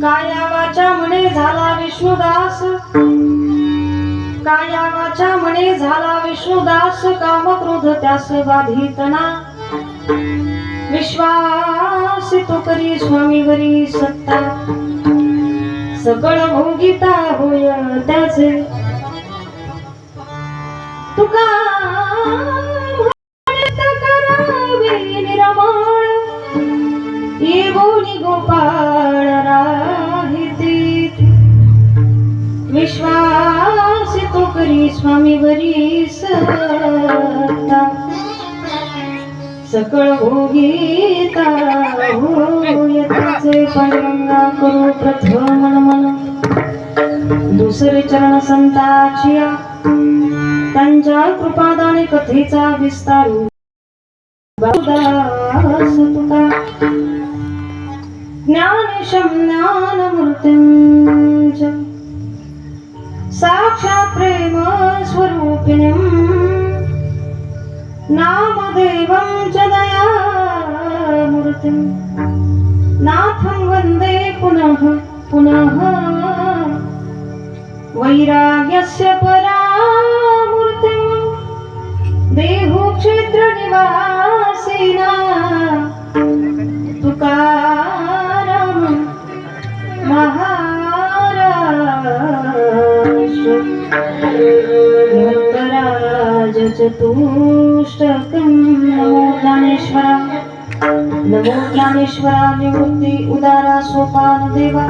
काया वाचा म्हणे झाला विष्णुदास, काया वाचा म्हणे झाला विष्णुदास, काम क्रोध त्यास बाधितना, विश्वास तो करी स्वामीवरी सत्ता, सकळ भोगिता होय त्याचे, तुका ये बोली गोपाळ राहिती, विश्वास तो करी स्वामीवरी सत्ता, सकळ भोगिता होय त्याचे, पांडुरंगा करू प्रथम मन, दुसरे चरण संताचिया, त्यांच्या कृपादाने कथेचा विस्तारू, दास तुका ज्ञानशं ज्ञानमूर्तिं च साक्षात् प्रेम स्वरूपिणीं, नामदेवं च दयामूर्तिं, नाथं वन्दे पुनः पुनः, वैराग्यस्य परामूर्तिं, देहक्षेत्र निवासिना, तुकाराम महाराष्ट्र, भक्तराज चतुष्टकं, नमो ज्ञानेश्वरा, नमो ज्ञानेश्वरा, निवृत्ती उदारा सोपान देवा,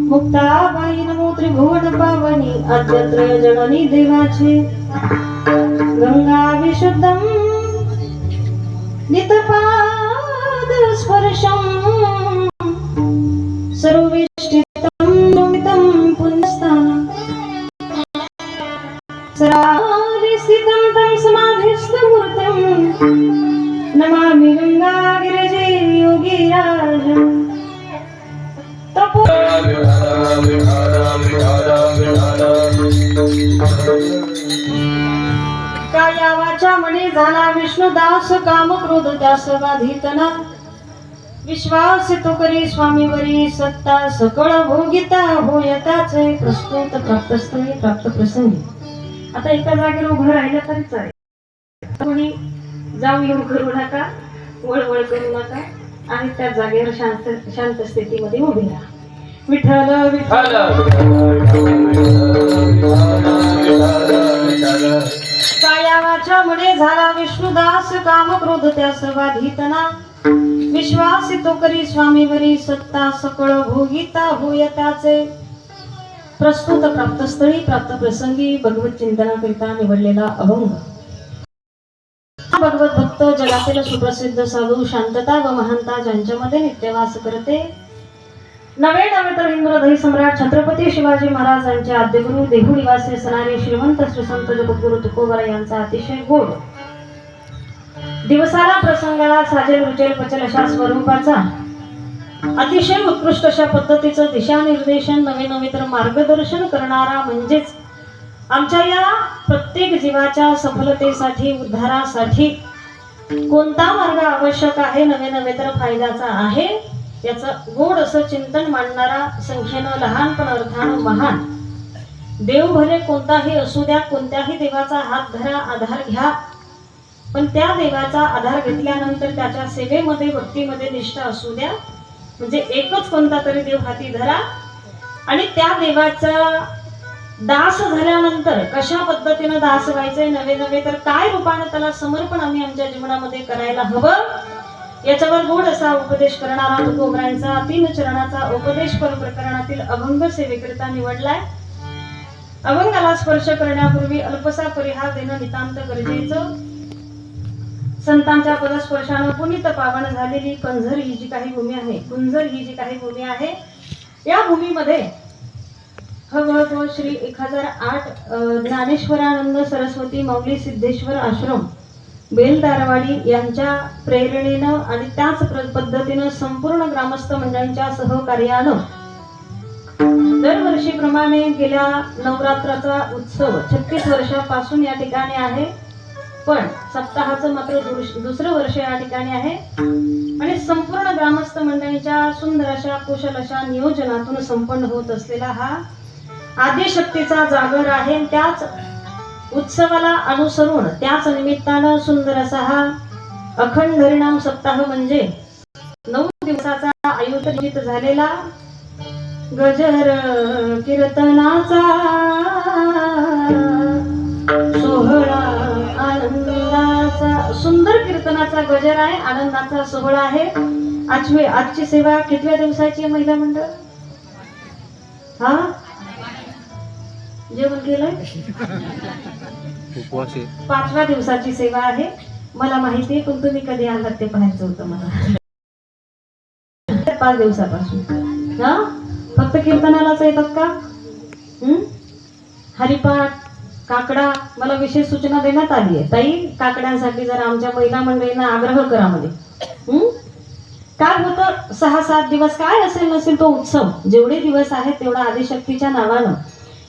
मुक्ताबाई नमो त्रिभुवन पावनी, आद्यत्रय जननी देवाचे, गंगा विशुद्धं नितपाद स्पर्शं, सर्वविष्टितं निमितं पुण्यस्थानं, सरारिस्थितं तं समाधिस्थमूर्तिं, नमामि गंगागिरिजे योगिराजं, तपो काया वाचा म्हणे झाला विष्णुदास, काम क्रोध त्यास बाधितना, विश्वास तो करी स्वामीवरी सत्ता, सकळ भोगिता होय त्याचे, प्रस्तुत प्राप्तस्थळी प्राप्त प्रसंगी. आता एका जागेवर उभं राहिलं तरीच आहे, कोणी जाऊ येऊ करू नका, वळवळ करू नका, आणि त्या जागेवर शांत स्थितीमध्ये उभे राहा. विठ्ठल विठ्ठल काया वाचा म्हणे झाला विष्णुदास, काम क्रोध त्यास बाधितना, विश्वास तो करी स्वामीवरी सत्ता, सकळ भोगिता होय त्याचे. प्रस्तुत प्राप्तस्थळी प्राप्त प्रसंगी भगवत चिंतनाकरिता निवडलेला अभंग. भगवत भक्त जगातील सुप्रसिद्ध साधू, शांतता व महानता ज्यांच्यामध्ये नित्यवास करते, नवे तर हिंदू सम्राट छत्रपती शिवाजी महाराजांचे आद्यगुरु देहू निवासी असणारे श्रीमंत श्री संत जगद्गुरु तुकोबरा यांचा अतिशय गोड दिवसाला प्रसंगाला साजेल रुचेल पचेल अशा स्वरूपाचा अतिशय उत्कृष्ट अशा पद्धतीचं दिशानिर्देशन नवे तर मार्गदर्शन करणारा म्हणजेच आमच्या या प्रत्येक जीवाच्या सफलतेसाठी उद्धारासाठी कोणता मार्ग आवश्यक आहे नवे तर फायद्याचा आहे याचं गोड असं चिंतन मांडणारा संख्येनं लहान पण अर्थानं महान देव भले कोणताही असू द्या कोणत्याही देवाचा हात धरा आधार घ्या पण त्या देवाचा आधार घेतल्यानंतर त्याच्या सेवेमध्ये भक्तीमध्ये निष्ठा असू द्या म्हणजे एकच कोणता तरी देव हाती धरा आणि त्या देवाचा दास झाल्यानंतर कशा पद्धतीने दास व्हायचंय नवे तर काय रूपाने त्याला समर्पण आम्ही आमच्या जीवनामध्ये करायला हवं याच्यावर गोड असा उपदेश करणारा तुकोबरांचा 3 चरणाचा उपदेश प्रकरणातील अभंग सेवेकरिता निवडलाय. अभंगाला स्पर्श करण्यापूर्वी अल्पसा परिहार देणं नितांत गरजेचं. संतांच्या पदस्पर्शानं पुनीत पावन झालेली कुंजर ही जी काही भूमी आहे या भूमीमध्ये हवं श्री 1008 ज्ञानेश्वरानंद सरस्वती माऊली सिद्धेश्वर आश्रम बेलदारवाडी यांच्या प्रेरणेनं आणि त्याच पद्धतीनं संपूर्ण ग्रामस्थ मंडळांच्या सहकार्यानं दरवर्षीप्रमाणे गेल्या नवरात्राचा उत्सव 36 वर्षापासून या ठिकाणी आहे पण सप्ताहाचं मात्र दुसरं वर्ष या ठिकाणी आहे आणि संपूर्ण ग्रामस्थ मंडळांच्या सुंदर अशा कुशल अशा नियोजनातून संपन्न होत असलेला हा आदिशक्तीचा जागर आहे. त्याच उत्सवाला अनुसरून त्याच निमित्तानं सुंदर असा हा अखंड हरिनाम सप्ताह म्हणजे 9 दिवसाचा आयोजित झालेला गजर कीर्तनाचा सोहळा आनंदाचा सुंदर कीर्तनाचा गजर आहे आनंदाचा सोहळा आहे. आजची सेवा कितव्या दिवसाची आहे महिला मंडळ हा जेवण केलंय 5व्या दिवसाची सेवा आहे. मला माहिती आहे पण तुम्ही कधी आलात ते पाहायचं होतं मला 5 दिवसापासून हा फक्त कीर्तनालाच येतात का हरिपाठ काकडा मला विशेष सूचना देण्यात आली आहे ताई काकड्यांसाठी जरा आमच्या महिला मंडळींना आग्रह करा मध्ये काय होतं 6-7 दिवस काय असेल नसेल तो उत्सव जेवढे दिवस आहेत तेवढा आदिशक्तीच्या नावानं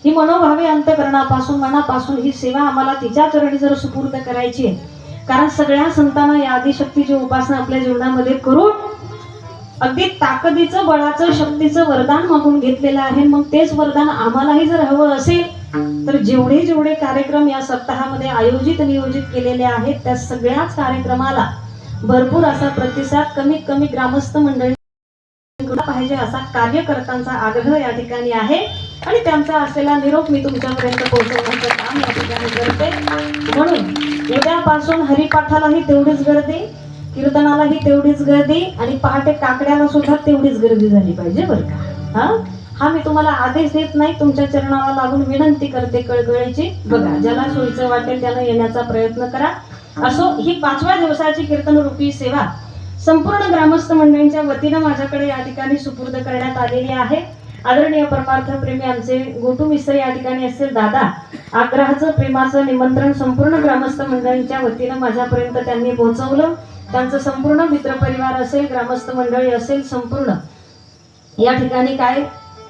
ही मनोभावे अंतकरणापासून मनापासून ही सेवा आम्हाला तिच्या चरणी जर सुपूर्द करायची आहे कारण सगळ्या संतांना या आदिशक्तीची उपासना आपल्या जीवनामध्ये करून अगदी ताकदीचं बळाचं शक्तीचं वरदान मागून घेतलेलं आहे. मग तेच वरदान आम्हालाही जर हवं असेल तर जेवढे कार्यक्रम या सप्ताहामध्ये नियोजित केलेले आहेत त्या सगळ्याच कार्यक्रमाला भरपूर असा प्रतिसाद कमीत कमी ग्रामस्थ मंडळी पाहिजे असा कार्यकर्त्यांचा आग्रह या ठिकाणी आहे आणि त्यांचा असलेला निरोप मी तुमच्यापर्यंत पोहोचवण्याचं काम या ठिकाणी करते. म्हणून उद्यापासून हरिपाठालाही तेवढीच गर्दी कीर्तनालाही तेवढीच गर्दी आणि पहाटे काकड्याला सुद्धा तेवढीच गर्दी झाली पाहिजे बरं का. हा मी तुम्हाला आदेश देत नाही तुमच्या चरणाला लागून विनंती करते कळकळीची. बघा ज्याला सोयीचं वाटेल त्यानं येण्याचा प्रयत्न करा. असो ही 5व्या दिवसाची कीर्तन रूपी सेवा संपूर्ण ग्रामस्थ मंडळींच्या वतीनं माझ्याकडे या ठिकाणी सुपूर्द करण्यात आलेली आहे. आदरणीय परमार्थ प्रेमी आमचे गोटू मिसळ या ठिकाणी असेल दादा आग्रहाचं प्रेमाचं निमंत्रण संपूर्ण ग्रामस्थ मंडळींच्या वतीनं माझ्यापर्यंत त्यांनी पोहोचवलं. त्यांचं संपूर्ण मित्रपरिवार असेल ग्रामस्थ मंडळी असेल संपूर्ण या ठिकाणी काय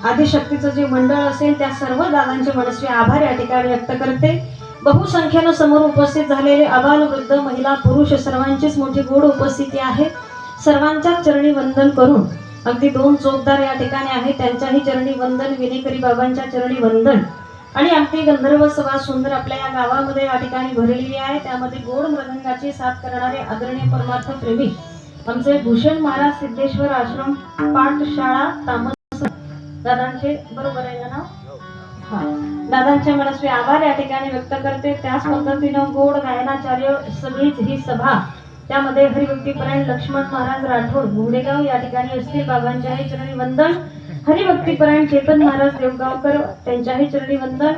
आदिशक्तीचं जे मंडळ असेल त्या सर्व दादांचे मनस्वी आभार या ठिकाणी व्यक्त करते. बहुसंख्येनं समोर उपस्थित झालेले अबाल वृद्ध महिला पुरुष सर्वांचीच मोठी गोड उपस्थिती आहे. सर्वांच्या चरणी वंदन करून अगदी 2 चौकदार या ठिकाणी आहे त्यांच्याही चरणी वंदन विनेकरी बाबांच्या चरणी वंदन आणि आमची गंधर्व सभा सुंदर आपल्या या गावामध्ये या ठिकाणी भरलेली आहे. त्यामध्ये गोड मृदंगाची साथ करणारे आदरणीय परमार्थ प्रेमी आमचे भूषण महाराज सिद्धेश्वर आश्रम पाठशाळा तामस दादांचे बरोबर आहे ना हा दादांचे मनस्वी आभार या ठिकाणी व्यक्त करते. त्याच पद्धतीनं गोड गायनाचार्य सगळीच ही सभा त्यामध्ये हरिभक्तीपरायण लक्ष्मण महाराज राठोड घोडेगाव या ठिकाणी असतील बाबांच्याही चरणी वंदन. हरिभक्तीपरायण चेतन महाराज देवगावकर त्यांच्याही चरणी वंदन.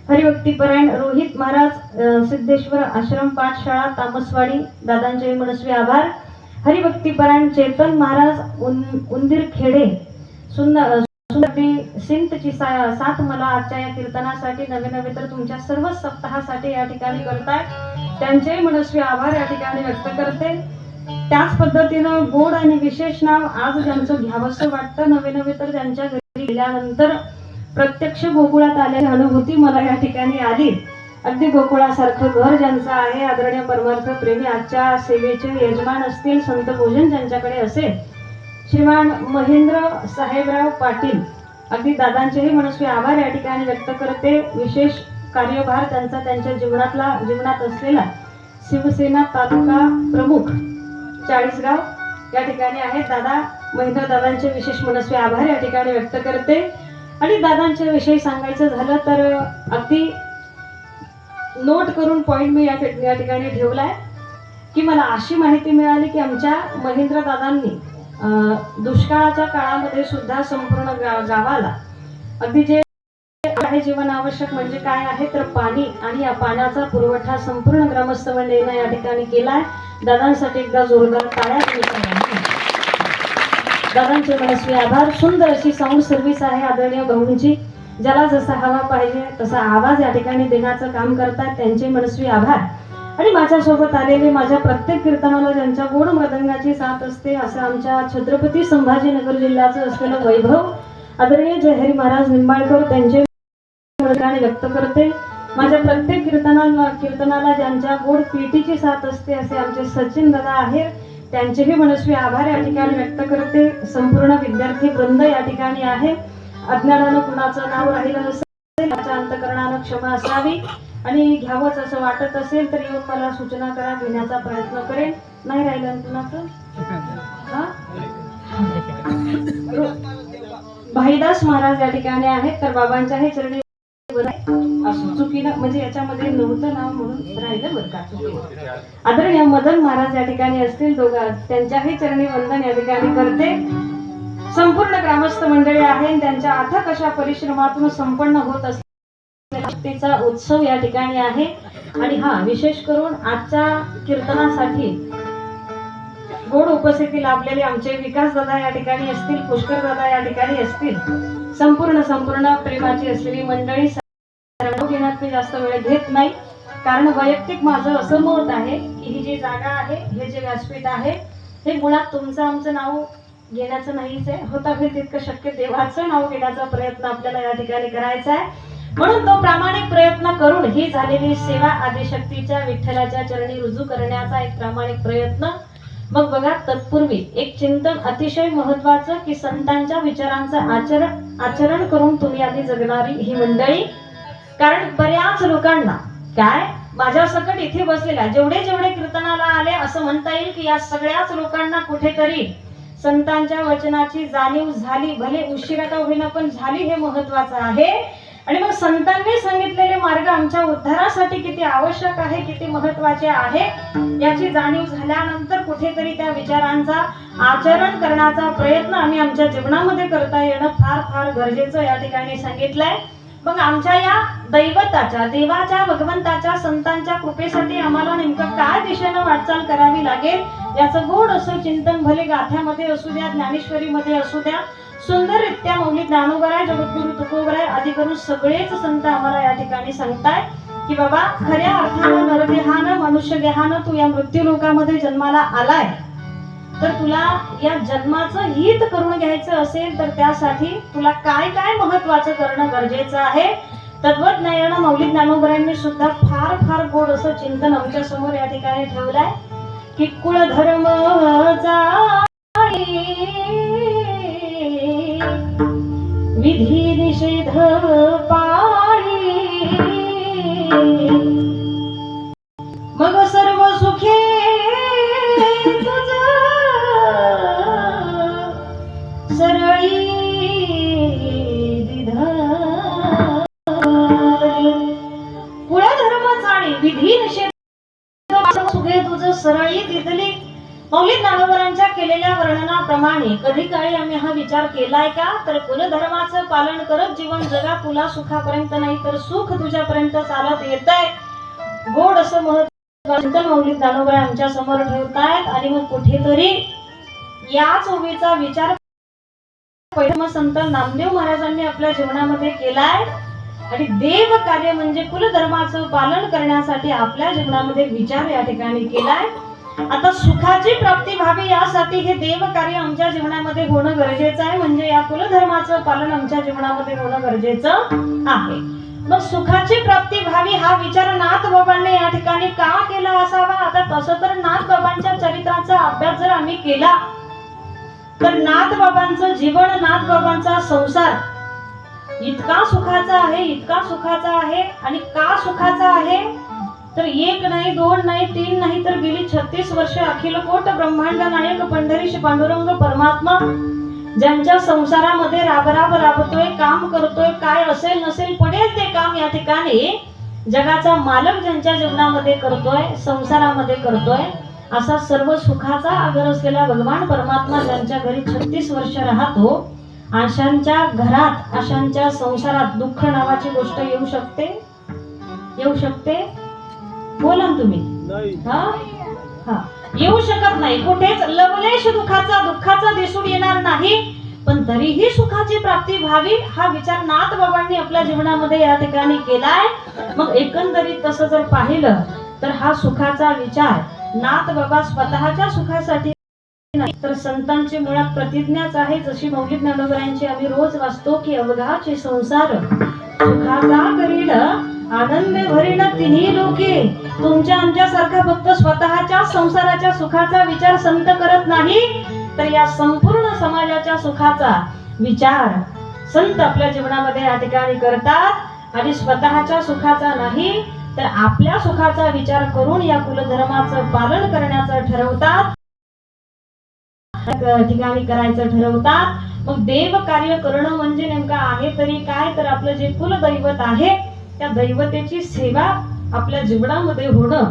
हरिभक्तीपरायण रोहित महाराज सिद्धेश्वर आश्रम पाठशाळा तामसवाडी दादांचे मनस्वी आभार. हरिभक्तीपरायण चेतन महाराज उंदीर खेडे सुंदर सिंतची साथ मला आजच्या या कीर्तनासाठी नवे तर तुमच्या सर्व सप्ताहासाठी या ठिकाणी करताय, त्यांचे मनस्वी आभार या ठिकाणी व्यक्त करते। त्याच पद्धतीनं गोड आणि विशेष नाव आज ज्यांचं घ्यावंसं वाटतं नवे तर त्यांच्या घरी गेल्यानंतर प्रत्यक्ष गोकुळात आल्याची अनुभूती मला या ठिकाणी आली। अगदी गोकुळासारखं घर ज्यांचं आहे, आदरणीय परमार्थ प्रेमी आजच्या सेवेचे यजमान असतील, संत भोजन ज्यांच्याकडे असेल, श्रीमान महेंद्र साहेबराव पाटील, अगदी दादांचेही मनस्वी आभार या ठिकाणी व्यक्त करते। विशेष कार्यभार त्यांचा त्यांच्या जीवनात असलेला शिवसेना तालुका प्रमुख चाळीसगाव या ठिकाणी आहेत दादा, महेंद्र दादांचे विशेष मनस्वी आभार या ठिकाणी व्यक्त करते। आणि दादांच्या विषयी सांगायचं झालं तर अगदी नोट करून पॉइंट मी या ठिकाणी ठेवलाय की मला अशी माहिती मिळाली की आमच्या महेंद्र दादांनी दुष्काळाच्या काळामध्ये सुद्धा संपूर्ण गावाला अगदी जे आहे जीवन आवश्यक म्हणजे काय आहे तर पाणी, आणि या पाण्याचा पुरवठा संपूर्ण ग्रामस्थ मंडळीने या ठिकाणी केलाय। दादांसाठी एकदा जोरदार टाळ्या तुम्ही। दादांचे मनस्वी आभार। सुंदर अशी साऊंड सर्व्हिस आहे आदरणीय भाऊंची, ज्याला जसा हवा पाहिजे तसा आवाज या ठिकाणी देण्याचं काम करतात, त्यांचे मनस्वी आभार। आणि माझ्यासोबत आलेले माझ्या प्रत्येक कीर्तनाला ज्यांच्या गोड मृदंगाची साथ असते असं आमच्या छत्रपती संभाजीनगर जिल्ह्याचं असलेलं वैभव आदरणीय जयहरी महाराज निंबाळकर, त्यांचे व्यक्त करते। माझ्या प्रत्येक कीर्तनाला ज्यांच्या गोड पेटीची साथ असते असे आमचे सचिन दादा आहेत, त्यांचेही मनस्वी आभार या ठिकाणी व्यक्त करते। संपूर्ण विद्यार्थी वृंद या ठिकाणी आहे। अज्ञानानं कुणाचं नाव राहिलं नसेल, माझ्या अंतकरणानं क्षमा असावी, आणि घ्यावंच असं वाटत असेल तर येऊन मला सूचना करा, घेण्याचा प्रयत्न करेन। नाही राहिलं कुणाचं भाईदास महाराज या ठिकाणी आहेत, तर बाबांच्याही चरणी चुकीनं म्हणजे याच्यामध्ये नव्हतं नाव म्हणून राहिलं बरं का। आदरणीय मदन महाराज या ठिकाणी असतील, त्यांच्याही चरणी वंदन या ठिकाणी करते। संपूर्ण ग्रामस्थ मंडळी आहे, त्यांच्या अथक अशा परिश्रमातून संपन्न होत असलेला उत्सव या ठिकाणी आहे। आणि हा विशेष करून आजच्या कीर्तनासाठी गोड उपस्थिती लाभलेले आमचे विकास दादा या ठिकाणी असतील, पुष्कर दादा या ठिकाणी असतील, संपूर्ण प्रेमाची असलेली मंडळी घेण्यात मी जास्त वेळ घेत नाही, कारण वैयक्तिक माझं असं मत आहे की ही जी जागा आहे, हे जे व्यासपीठ आहे, हे मुळात तुमचं आमचं नाव घेण्याचं नाहीच आहे, होता होईल तितकं शक्य देवाचं नाव घेण्याचा प्रयत्न आपल्याला या ठिकाणी करायचा आहे। म्हणून तो प्रामाणिक प्रयत्न करून ही झालेली सेवा आदिशक्तीच्या विठ्ठलाच्या चरणी रुजू करण्याचा एक प्रामाणिक प्रयत्न। मग बघा, तत्पूर्वी एक चिंतन अतिशय महत्वाचं की संतांच्या विचारांचं आचरण करून तुम्ही आधी जगणारी ही मंडळी, कारण बऱ्याच लोकांना काय माझ्या सकट इथे बसलेल्या जेवढे कीर्तनाला आले असं म्हणता येईल की या सगळ्याच लोकांना कुठेतरी संतांच्या वचनाची जाणीव झाली, भले उशिरा का होईना पण झाली, हे महत्वाचं आहे। आणि मग संतांनी सांगितलेले मार्ग आमच्या उद्धारासाठी किती आवश्यक आहे, किती महत्वाचे आहे, याची जाणीव झाल्यानंतर कुठेतरी त्या विचारांचा आचरण करण्याचा प्रयत्न आम्ही आमच्या जीवनामध्ये करता येणं फार फार गरजेचं या ठिकाणी सांगितलंय। मग आमच्या या दैवताच्या, देवाच्या, भगवंताच्या, संतांच्या कृपेसाठी आम्हाला नेमकं काय दिशेनं वाटचाल करावी लागेल याचं गोड असं चिंतन भले गाथ्यामध्ये असू द्या, ज्ञानेश्वरीमध्ये असू द्या, सुंदररित्या मौलिक ज्ञानोबराय, जगद्गुरु तुकोबराय आदी करून सगळेच संत आम्हाला या ठिकाणी सांगताय की बाबा खऱ्या अर्थानं नरदेहानं, मनुष्य देहानं तू या मृत्यू लोकामध्ये जन्माला आलाय, तर तुला या जन्माचं हित करून घ्यायचं असेल तर त्यासाठी तुला काय काय महत्वाचं करणं गरजेचं आहे। तत्वज्ञानानं मौलिक ज्ञानोबरायांनी सुद्धा फार फार गोड असं चिंतन आमच्या समोर या ठिकाणी ठेवलंय की कुळधर्म विधी निषेध पाळी, मग सर्व सुखे सरळी कुळधर्म चाळी विधी निषेध सुखे तुझं सरळी दिदली। मौलिक ज्ञानोबरांच्या केलेल्या वर्णनाप्रमाणे कधी काळी आम्ही हा विचार केलाय का, तर कुलधर्माचं पालन करत जीवन जगा, तुला सुखापर्यंत नाही तर सुख तुझ्यापर्यंत चालत येतंय। गोड असं महत्त्वाचं मौलिक ज्ञानोबरा आमच्या समोर ठेवतायत। आणि मग कुठेतरी याच ओवीचा विचार पहिला संत नामदेव महाराजांनी आपल्या जीवनामध्ये केलाय आणि देव कार्य म्हणजे कुलधर्माचं पालन करण्यासाठी आपल्या जीवनामध्ये विचार या ठिकाणी केलाय. आता सुखाची प्राप्ती व्हावी यासाठी हे देव कार्य आमच्या जीवनामध्ये होणं गरजेचं आहे, म्हणजे या कुलधर्माचं पालन आमच्या जीवनामध्ये होणं गरजेचं आहे. मग सुखाची प्राप्ती व्हावी हा विचार नाथबाबांनी या ठिकाणी का केला असावा? आता तसं तर नाथबाबांच्या चरित्राचा अभ्यास जर आम्ही केला तर नाथबाबांचं जीवन, नाथबाबांचा संसार इतका सुखाचा आहे, इतका सुखाचा आहे. आणि का सुखाचा आहे तर एक नाही, दोन नाही, तीन नाही, तर गेली 36 वर्ष अखिल कोट ब्रह्मांड नायक पंढरीश पांडुरंग परमात्मा ज्यांच्या संसारामध्ये राबराब राबतोय, काम करतोय, काय असेल नसेल पडेल ते काम या ठिकाणी जगाचा मालक ज्यांच्या जीवनामध्ये करतोय, संसारामध्ये करतोय, असा सर्व सुखाचा आगर असलेला भगवान परमात्मा ज्यांच्या घरी 36 वर्ष राहतो, अशांच्या घरात, अशांच्या संसारात दुःख नावाची गोष्ट येऊ शकते? येऊ शकते? बोला तुम्ही. येऊ शकत नाही. कुठेच लवलेश दुःखाचा दिसून येणार नाही. पण तरीही सुखाची प्राप्ती व्हावी हा विचार नाथबाबांनी आपल्या जीवनामध्ये या ठिकाणी केलाय. मग एकंदरीत तसं जर पाहिलं तर हा सुखाचा विचार नाथबाबा स्वतःच्या सुखासाठी नाही, तर संतांची मुळात प्रतिज्ञाच आहे. जशी मौलिक ज्ञानोबरांची आम्ही रोज वाचतो की अवघाचे संसार सुखाचा करील आनंद भरील तिन्ही लोके. तुमच्या आमच्यासारखा फक्त स्वतःच्या संसाराच्या सुखाचा विचार संत करत नाही, तर या संपूर्ण समाजाच्या सुखाचा विचार संत आपल्या जीवनामध्ये या ठिकाणी करतात. आणि स्वतःच्या सुखाचा नाही तर आपल्या सुखाचा विचार करून या कुलधर्माचं पालन करण्याचं ठरवतात, ठिकाणी करायचं ठरवतात. मग देव कार्य करणं म्हणजे नेमकं आहे तरी काय, तर आपलं जे कुलदैवत आहे त्या दैवतेची सेवा आपल्या जीवनामध्ये होणं,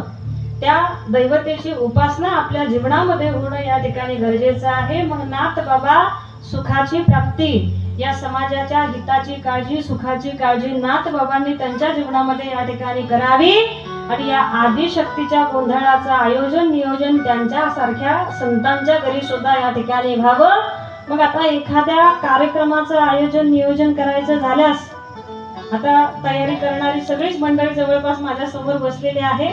त्या दैवतेची उपासना आपल्या जीवनामध्ये होणं या ठिकाणी गरजेचं आहे. मग नाथबाबा सुखाची प्राप्ती, या समाजाच्या हिताची काळजी, सुखाची काळजी नाथबाबांनी त्यांच्या जीवनामध्ये या ठिकाणी करावी. आणि या आदिशक्तीच्या गोंधळाचं आयोजन नियोजन त्यांच्या सारख्या संतांच्या घरी सुद्धा या ठिकाणी व्हावं. मग आता एखाद्या कार्यक्रमाचं आयोजन नियोजन करायचं झाल्यास आता तयारी करणारी सगळीच मंडळी जवळपास माझ्या समोर बसलेली आहे.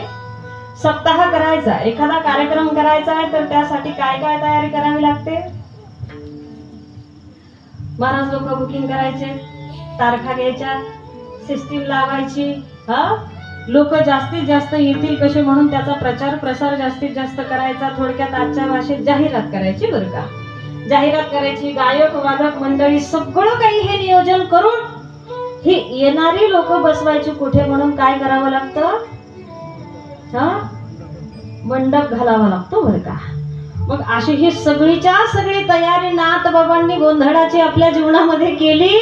सप्ताह करायचा, एखादा कार्यक्रम करायचा आहे तर त्यासाठी काय काय तयारी करावी लागते? महाराज लोक बुकिंग करायचे, तारखा घ्यायच्या, सिस्टीम लावायची, लोक जास्तीत जास्त येतील कसे म्हणून त्याचा प्रचार प्रसार जास्तीत जास्त करायचा. थोडक्यात आजच्या भाषेत जाहिरात करायची, बरं का, जाहिरात करायची. गायक वादक मंडळी सगळं काही हे नियोजन करून ही येणारी लोक बसवायची कुठे म्हणून काय करावं लागतं? मंडप घालावा लागतो, बरं का. मग अशी ही सगळीच्या सगळी तयारी नाथबाबांनी गोंधळाची आपल्या जीवनामध्ये केली.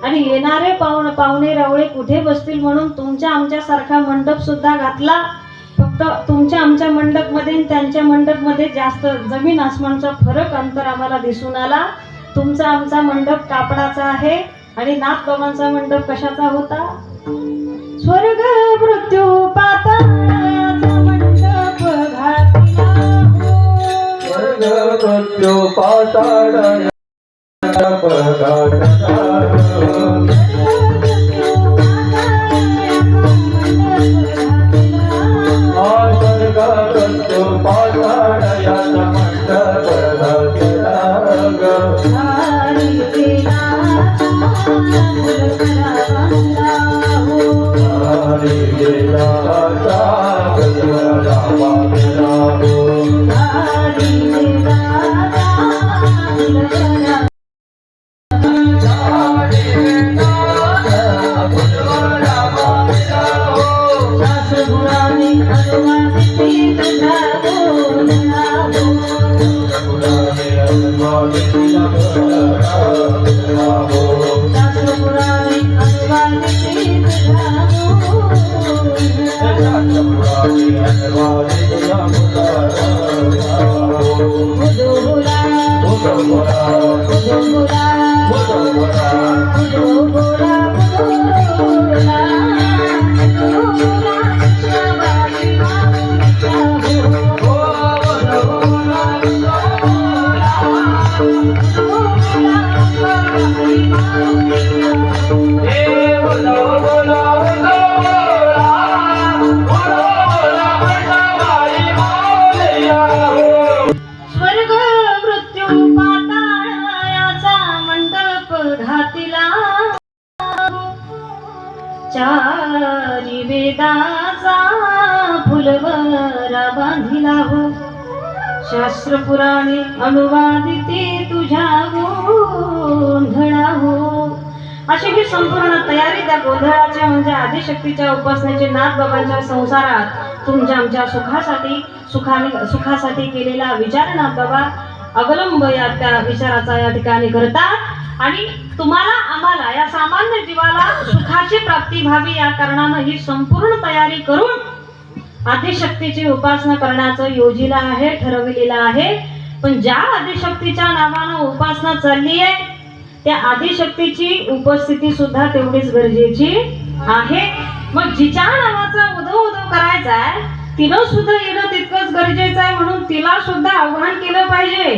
आणि येणारे पाहुणे रावळे कुठे बसतील म्हणून तुमच्या आमच्या सारखा मंडप सुद्धा घातला. फक्त तुमच्या आमच्या मंडप मध्ये त्यांच्या मंडप मध्ये जास्त जमीन आसमानचा फरक अंतर आम्हाला दिसून आला. तुमचा आमचा मंडप कापडाचा आहे आणि नाथबाबांचा मंडप कशाचा होता? स्वर्ग मृत्यू पाताळाचा मंडप घातला. स्वर्ग मृत्यू पाताळ Oh, वेदाचा फुलवरा बांधिला हो, शास्त्र पुराणे अनुवादिते तुझ्या गोंधळा हो. अशी ही संपूर्ण तयारी त्या गोंधळाच्या म्हणजे आदिशक्तीच्या उपासनेचे नाथबाबांच्या संसारात तुमच्या आमच्या सुखासाठी केलेला विचार नाथबाबा अवलंब या त्या विचाराचा या ठिकाणी करतात आणि तुम्हाला आम्हाला या सामान्य जीवाला सुखाची प्राप्ती व्हावी या कारणानं ही संपूर्ण तयारी करून आदिशक्तीची उपासना करण्याचं योजिला आहे, ठरविलेलं आहे. पण ज्या आदिशक्तीच्या नावानं उपासना चालली आहे त्या आदिशक्तीची उपस्थिती सुद्धा तेवढीच गरजेची आहे. मग जिच्या नावाचा उदो उदो करायचा आहे तिनं सुद्धा येणं तितकंच गरजेचं आहे. म्हणून तिला सुद्धा आव्हान केलं पाहिजे,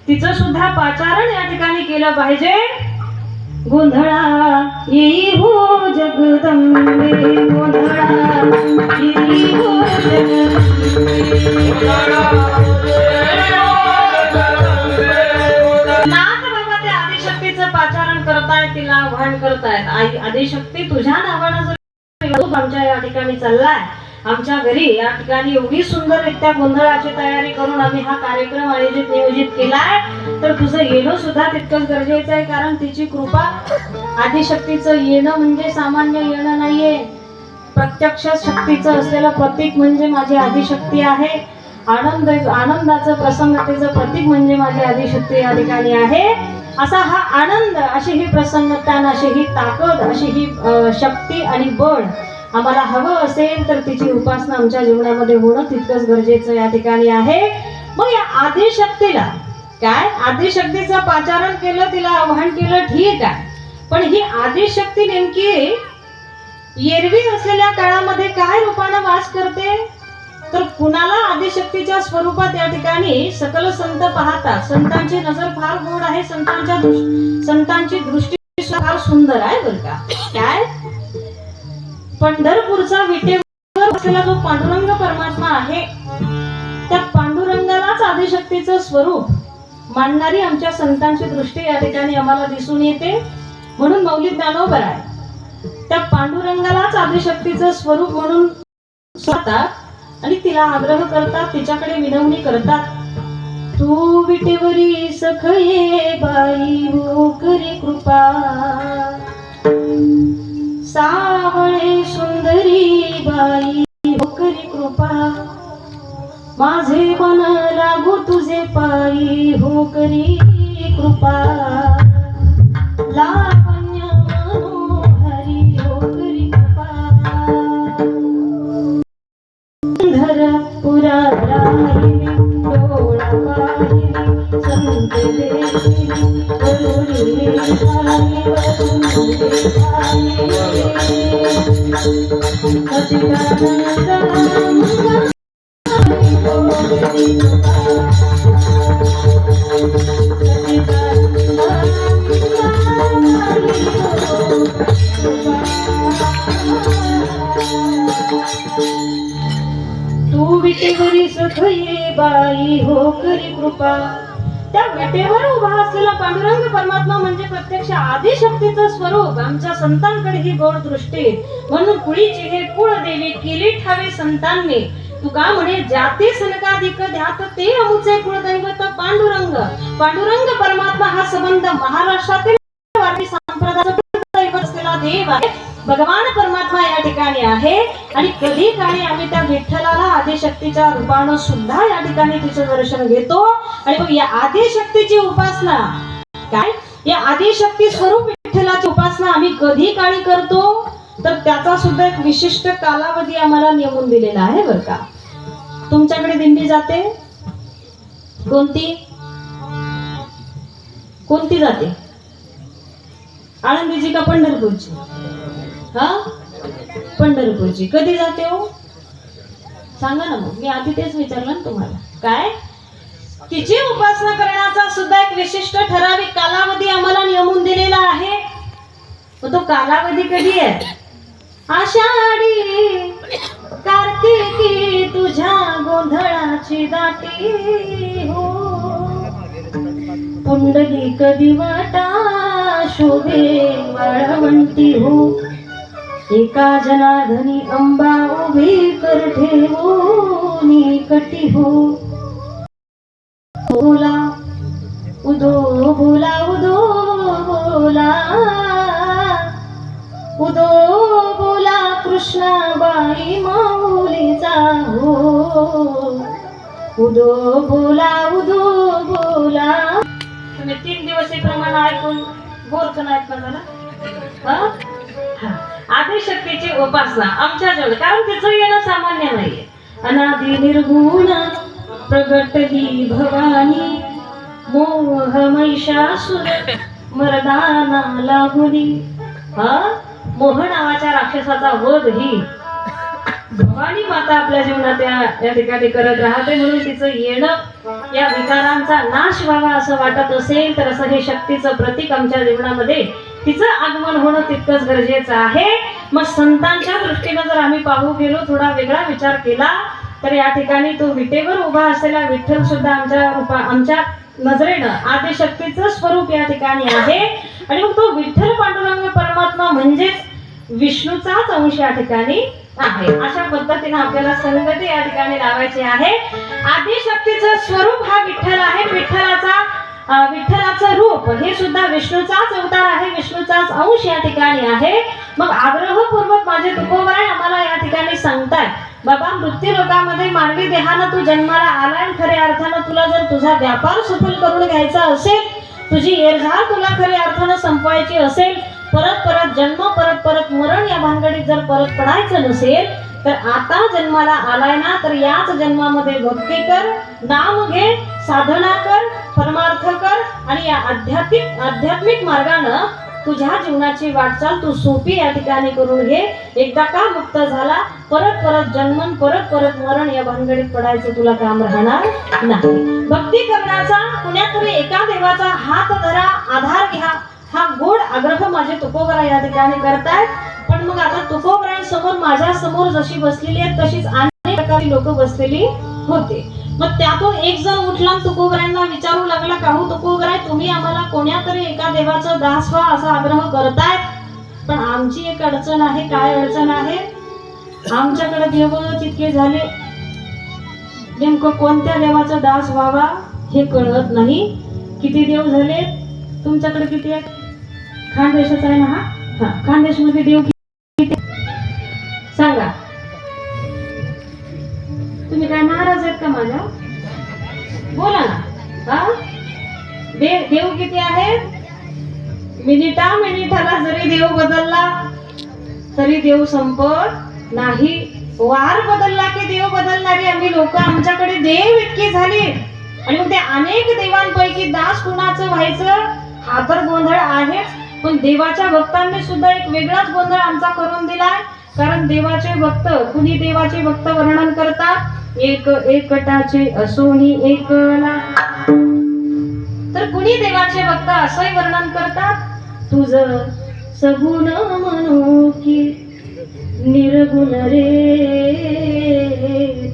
तिचं सुद्धा पाचारण या ठिकाणी केलं पाहिजे. गोंधळा येई हो जगदंबे, गोंधळा येई हो नाथबाबा त्या आदिशक्तीचं पाचारण करतायत, तिला आव्हान करतायत. आदिशक्ती तुझ्या नावानं जर आमच्या या ठिकाणी चाललाय, आमच्या घरी या ठिकाणी एवढी सुंदररित्या गोंधळाची तयारी करून आम्ही हा कार्यक्रम नियोजित केलाय, तर तुझं येणं सुद्धा तितकंच गरजेचं आहे. कारण तिची कृपा, आदिशक्तीचं येणं म्हणजे सामान्य येणं नाहीये, प्रत्यक्ष शक्तीचं असलेलं प्रतीक म्हणजे माझी आदिशक्ती आहे. आनंदाचं प्रसन्नतेचं प्रतीक म्हणजे माझी आदिशक्ती या ठिकाणी आहे. असा हा आनंद, अशी ही प्रसन्नता, अशी ही ताकद, अशी ही शक्ती आणि बळ आम्हाला हवं असेल तर तिची उपासना आमच्या जीवनामध्ये होणं तितकंच गरजेचं या ठिकाणी आहे. मग या आदिशक्तीला काय, आदिशक्तीचं पाचारण केलं, तिला आव्हान केलं, ठीक आहे. पण ही आदिशक्ती नेमकी एरवी असलेल्या काळामध्ये काय रूपानं वास करते, तर कुणाला आदिशक्तीच्या स्वरूपात या ठिकाणी सकल संत पाहतात. संतांची नजर फार गोड आहे, संतांची दृष्टी फार सुंदर आहे बरं का. काय, पंढरपूरचा विटेवर असलेला जो पांडुरंग परमात्मा आहे त्या पांडुरंगालाच आदिशक्तीचं स्वरूप मानणारी आमच्या संतांची दृष्टी या ठिकाणी आम्हाला दिसून येते. म्हणून मौली ज्ञानोबर आहे त्या पांडुरंगालाच आदिशक्तीचं स्वरूप म्हणून स्वतः आणि तिला आग्रह करतात, तिच्याकडे विनवणी करतात. तू विटेवरी सखये बाई हो करी कृपा, सावळे सुंदरी बाई हो करी कृपा, माझे मन लागू तुझे पायी हो करी कृपा, लावण्य मनोहरी हो करी कृपा, धर पुरा राहिली डोळा पाहिली संत देवी करुणी खाली वसुंधरे तू विटेवरी सखये बाई हो करी कृपा. त्या विटेवर उभा असलेला पांडुरंग परमात्मा म्हणजे प्रत्यक्ष आदिशक्तीचं स्वरूप. आमच्या संतांकडे ही गोड दृष्टी, म्हणून कुळीची हे कुळ देवी केली ठावे संतांनी. तुका म्हणे जाती सनकाधिक ध्यात ते अमुचे कुळदैवत पांडुरंग. पांडुरंग परमात्मा हा संबंध महाराष्ट्रातील वारकरी संप्रदायाचा कुळदैवत असलेला देव आहे. भगवान परमात्मा या ठिकाणी आहे आणि कधी काळी आम्ही त्या विठ्ठलाला आदिशक्तीच्या रूपानं सुद्धा या ठिकाणी तिचं दर्शन घेतो. आणि मग या आदिशक्तीची उपासना काय, या आदिशक्ती स्वरूप विठ्ठलाची उपासना आम्ही कधी काळी करतो, तर त्याचा सुद्धा एक विशिष्ट कालावधी आम्हाला नेमून दिलेला आहे बरं का. तुमच्याकडे दिंडी जाते, कोणती कोणती जाते, आळंदीची का पंढरपूरची? हा, पंढरपूरची. कधी जाते हो सांगा ना. मग मी आधी तेच विचारलं ना तुम्हाला. काय, तिची उपासना करण्याचा सुद्धा एक विशिष्ट ठराविक कालावधी आम्हाला नेमून दिलेला आहे. तो कालावधी कधी आहे? आषाढी कार्तिकी तुझ्या गोंधळाची दाटी हो, पुंडलिक दिवाटा शोभे वाळवंटी हो, एका जनार्दनी अंबा उभी कर ठेवोनी कटी हो. बोला उदो बोला उदो बोला उदो बोला कृष्णाबाई माऊलीचा हो. उदो बोला तुम्ही 3 दिवस हे प्रमाण ऐकून बोर तर नाहीत का जरा? आदिशक्तीची उपासना आमच्या जवळ, कारण तिचं येणं सामान्य नाहीये. अनादि निर्गुण प्रगट ही भवानी मोह महिषासुर मर्दाना लागुनी. मोह नावाच्या राक्षसाचा वध ही भवानी माता आपल्या जीवनात या ठिकाणी करत राहते. म्हणून तिचं येणं, या विकारांचा नाश व्हावा असं वाटत असेल तर असं हे शक्तीचं प्रतीक आमच्या जीवनामध्ये तिचं आगमन होणं तितकंच गरजेचं आहे. मग संतांच्या दृष्टीने जर आम्ही पाहू गेलो, थोडा वेगळा विचार केला तर या ठिकाणी तो विटेवर उभा असलेला विठ्ठल सुद्धा आमच्या नजरेनं आदिशक्तीचं स्वरूप या ठिकाणी आहे. आणि मग तो विठ्ठल पांडुरंग परमात्मा म्हणजेच विष्णूचाच अंश या ठिकाणी आहे. अशा पद्धतीने आपल्याला संगती या ठिकाणी लावायची आहे. आदिशक्तीचं स्वरूप हा विठ्ठल आहे. विठ्ठलाचं रूप हे सुद्धा विष्णूचाच अवतार आहे, विष्णूचाच अंश या ठिकाणी आहे. मग आग्रहपूर्वक माझे तुकोबराय आम्हाला या ठिकाणी सांगताय, बाबा मृत्यू लोकामध्ये मानवी देहानं तू जन्माला आलाय. खऱ्या अर्थानं तुला जर तुझा व्यापार सफल करून घ्यायचा असेल, तुझी येरझाळ तुला खऱ्या अर्थानं संपवायची असेल, परत परत जन्म परत परत मरण या भानगडीत जर परत पडायचं नसेल तर आता जन्माला आलाय ना, तर याच जन्मामध्ये भक्ती कर, नाम घे, साधना कर, परमार्थ कर आणि या आध्यात्मिक मार्गानं तुझ्या जीवनाची वाटचाल तू सोपी या ठिकाणी करून घे. एकदा का मुक्त झाला, परत परत जन्मन परत परत मरण या भानगडीत पडायचं तुला काम राहणार नाही. भक्ती करण्याचा, कुण्यातरी एका देवाचा हात धरा, आधार घ्या, हा गोड आग्रह माझे तुकोबराय या ठिकाणी करतायत. पण मग आता तुकोबराय समोर, माझ्या समोर जशी बसलेली आहेत तशीच अनेक प्रकारची लोक बसलेली होते. मग त्यातून एक जण उठला तुकोबरायांना विचारू लागला, का हो तुकोबराय, तुम्ही आम्हाला कोण्यातरी एका देवाचा दास व्हा असा आग्रह करतायत, पण आमची एक अडचण आहे. काय अडचण आहे? आमच्याकडे देव तितके झाले, नेमकं कोणत्या देवाचा दास व्हावा हे कळत नाही. किती देव झाले तुमच्याकडे? किती आहेत? खानदेशाचा आहे ना हा? खानदेश मध्ये देव किती सांगा? तुम्ही काय नाराज आहेत का माझ्या? बोला ना. देव किती आहेत? मिनिटाला जरी देव बदलला तरी देव संपत नाही. वार बदलला की देव बदलणारी आम्ही लोक, आमच्याकडे देव इतकी झाली. आणि मग त्या अनेक देवांपैकी दास कुणाचं व्हायचं हा तर गोंधळ आहेच. पण देवाच्या भक्तांनी सुद्धा एक वेगळाच गोंधळ आमचा करून दिलाय. कारण देवाचे भक्त, कुणी देवाचे भक्त वर्णन करतात एक एकटाचे असोनी एकला, तर कुणी देवाचे भक्त असंही वर्णन करतात, तुझ सगुण म्हणू की निर्गुण रे,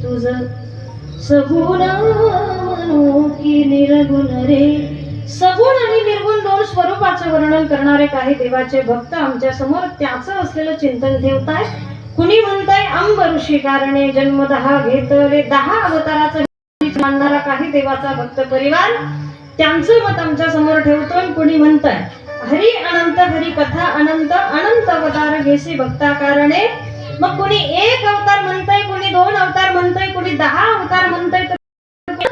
तुझ सगुण म्हणू की निर्गुण रे. सगुण आणि निर्गुण दोन स्वरूपाचे वर्णन करणारे काही देवाचे भक्त आमच्या समोर त्याचं असलेलं चिंतन ठेवताय. कुणी म्हणताय अंब ऋषी कारणे जन्म 10 घेतले, 10 अवताराचा मानणारा काही देवाचा भक्त परिवार त्यांचं मत आमच्या समोर ठेवतोय. कुणी म्हणताय हरी अनंत, हरी कथा अनंत, अनंत अवतार घेसी भक्ता कारणे. मग कुणी 1 अवतार म्हणताय, कुणी 2 अवतार म्हणताय, कुणी 10 अवतार म्हणताय, तर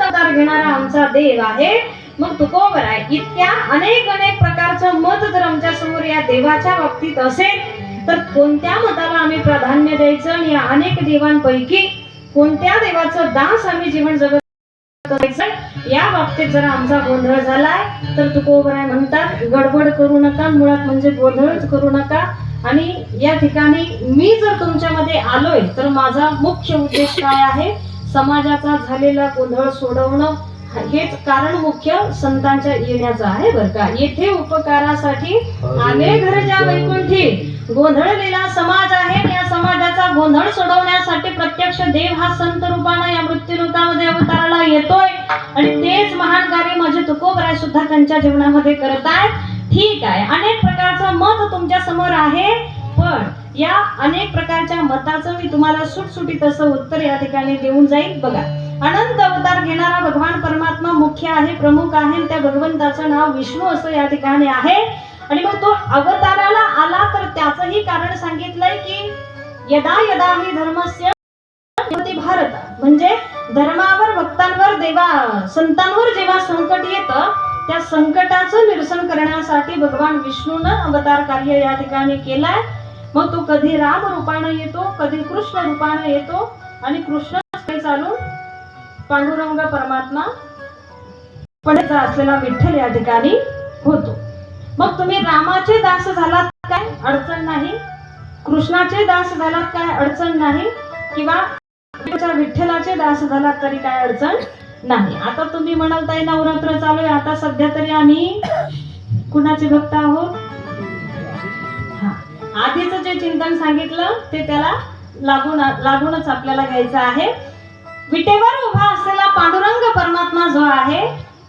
अवतार घेणारा आमचा देव आहे. मग तुकोबराय इतक्या अनेक प्रकारचं मत जर आमच्या समोर या देवाच्या बाबतीत असेल तर कोणत्या मताला आम्ही प्राधान्य द्यायचं आणि या अनेक देवांपैकी कोणत्या देवाचं दास आम्ही जीवन जगत करायचं या बाबतीत जर आमचा गोंधळ झालाय तर तुकोबराय म्हणतात गडबड करू नका, मुळात म्हणजे गोंधळच करू नका. आणि या ठिकाणी मी जर तुमच्यामध्ये आलोय तर माझा मुख्य उद्देश काय आहे? समाजाचा झालेला गोंधळ सोडवणं हेच कारण मुख्य संतांच्या येण्याचं आहे बरं का. येथे उपकारासाठी आले घरच्या वैकुंठी, गोंधळलेला समाज आहे. या समाजाचा गोंधळ सोडवण्यासाठी प्रत्यक्ष देव हा संत रूपाने या मृत्यूलोकामध्ये अवताराला येतोय आणि तेच महान कार्य माझे तुकोबराय सुद्धा त्यांच्या जीवनामध्ये करतायत. ठीक आहे, अनेक प्रकारचं मत तुमच्या समोर आहे, पण या अनेक प्रकारच्या मताचं मी तुम्हाला सुटसुटीत असं उत्तर या ठिकाणी देऊन जाईल. बघा, अनंत अवतार घेणारा भगवान परमात्मा मुख्य आहे, प्रमुख आहे. त्या भगवंताचं नाव विष्णू असं या ठिकाणी आहे. आणि मग तो अवताराला आला तर त्याचंही कारण सांगितलंय की यदा यदा ही धर्मस्य भारत, म्हणजे धर्मावर, भक्तांवर, देवा संतांवर जेव्हा संकट येतं त्या संकटाचं निरसन करण्यासाठी भगवान विष्णूनं अवतार कार्य या ठिकाणी केलाय. मग तो कधी राम रूपानं येतो, कधी कृष्ण रूपानं येतो आणि कृष्ण चालून पांडुरंग परमात्मा पणाचा असलेला विठ्ठल या ठिकाणी होतो. मग तुम्ही रामाचे दास झालात काय अडचण नाही, कृष्णाचे दास झालात काय अडचण नाही, किंवा विठ्ठलाचे दास झालात तरी काय अडचण नाही. आता तुम्ही म्हणाल ताई नवरात्र चालू आहे, आता सध्या तरी आम्ही कुणाचे भक्त आहोत? आधीच जे चिंतन सांगितलं ते त्याला लागूनच आपल्याला घ्यायचं आहे. विटेवर उभा असलेला पांडुरंग परमात्मा जो आहे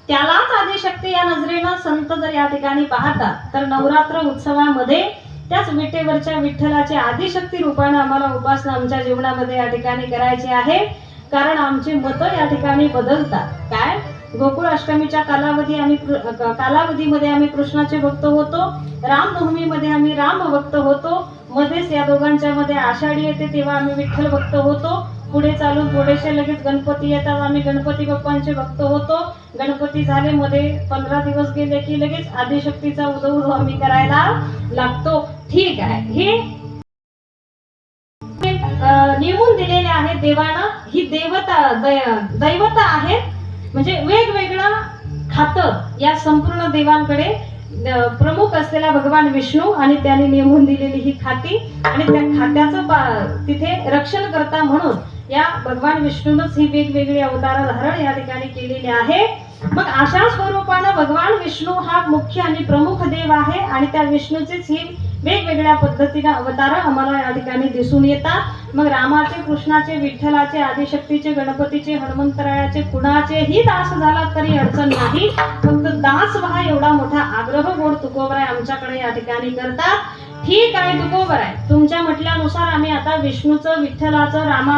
त्यालाच आदिशक्ती या नजरेनं संत जर या ठिकाणी पाहतात तर नवरात्र उत्सवामध्ये त्याच विटेवरच्या विठ्ठलाचे आदिशक्ती रूपाने आम्हाला उपासना आमच्या जीवनामध्ये या ठिकाणी करायची आहे. कारण आमचे मत या ठिकाणी बदलतात. काय, गोकुळ अष्टमीच्या कालावधीमध्ये आम्ही कृष्णाचे भक्त होतो, रामनवमीमध्ये आम्ही राम भक्त होतो, मध्येच या दोघांच्या मध्ये आषाढी येते तेव्हा आम्ही विठ्ठल भक्त होतो, पुढे चालून थोडेसे लगेच गणपती येतात, आम्ही गणपती बाप्पांचे भक्त होतो, गणपती झाले मध्ये 15 दिवस गेले की लगेच आदिशक्तीचा उदय आम्ही करायला लागतो. ठीक आहे, हे नेमून दिलेले आहे देवानं. ही दैवता आहे, म्हणजे वेगवेगळं खातं या संपूर्ण देवांकडे प्रमुख असलेला भगवान विष्णू आणि त्याने नेमून दिलेली ही खाती आणि त्या खात्याचं तिथे रक्षण करता म्हणून या भगवान विष्णूनच ही वेगवेगळी अवतार धारण या ठिकाणी केलेली आहे. मग अशा स्वरूपानं भगवान विष्णू हा मुख्य आणि प्रमुख देव आहे आणि त्या विष्णूचीच ही वेगवेगळ्या पद्धतीने अवतार आम्हाला या ठिकाणी दिसून येतात. मग रामाचे, कृष्णाचे, विठ्ठलाचे, आदिशक्तीचे, गणपतीचे, हनुमंतरायाचे कुणाचेही दास झाला तरी अडचण नाही. फक्त दास व्हा एवढा मोठा आग्रह गोड तुकोबराय आमच्याकडे या ठिकाणी करतात. ठीक आहे तुकोबराय, तुमच्या म्हटल्यानुसार आम्ही आता विष्णूचं, विठ्ठलाचं, रामा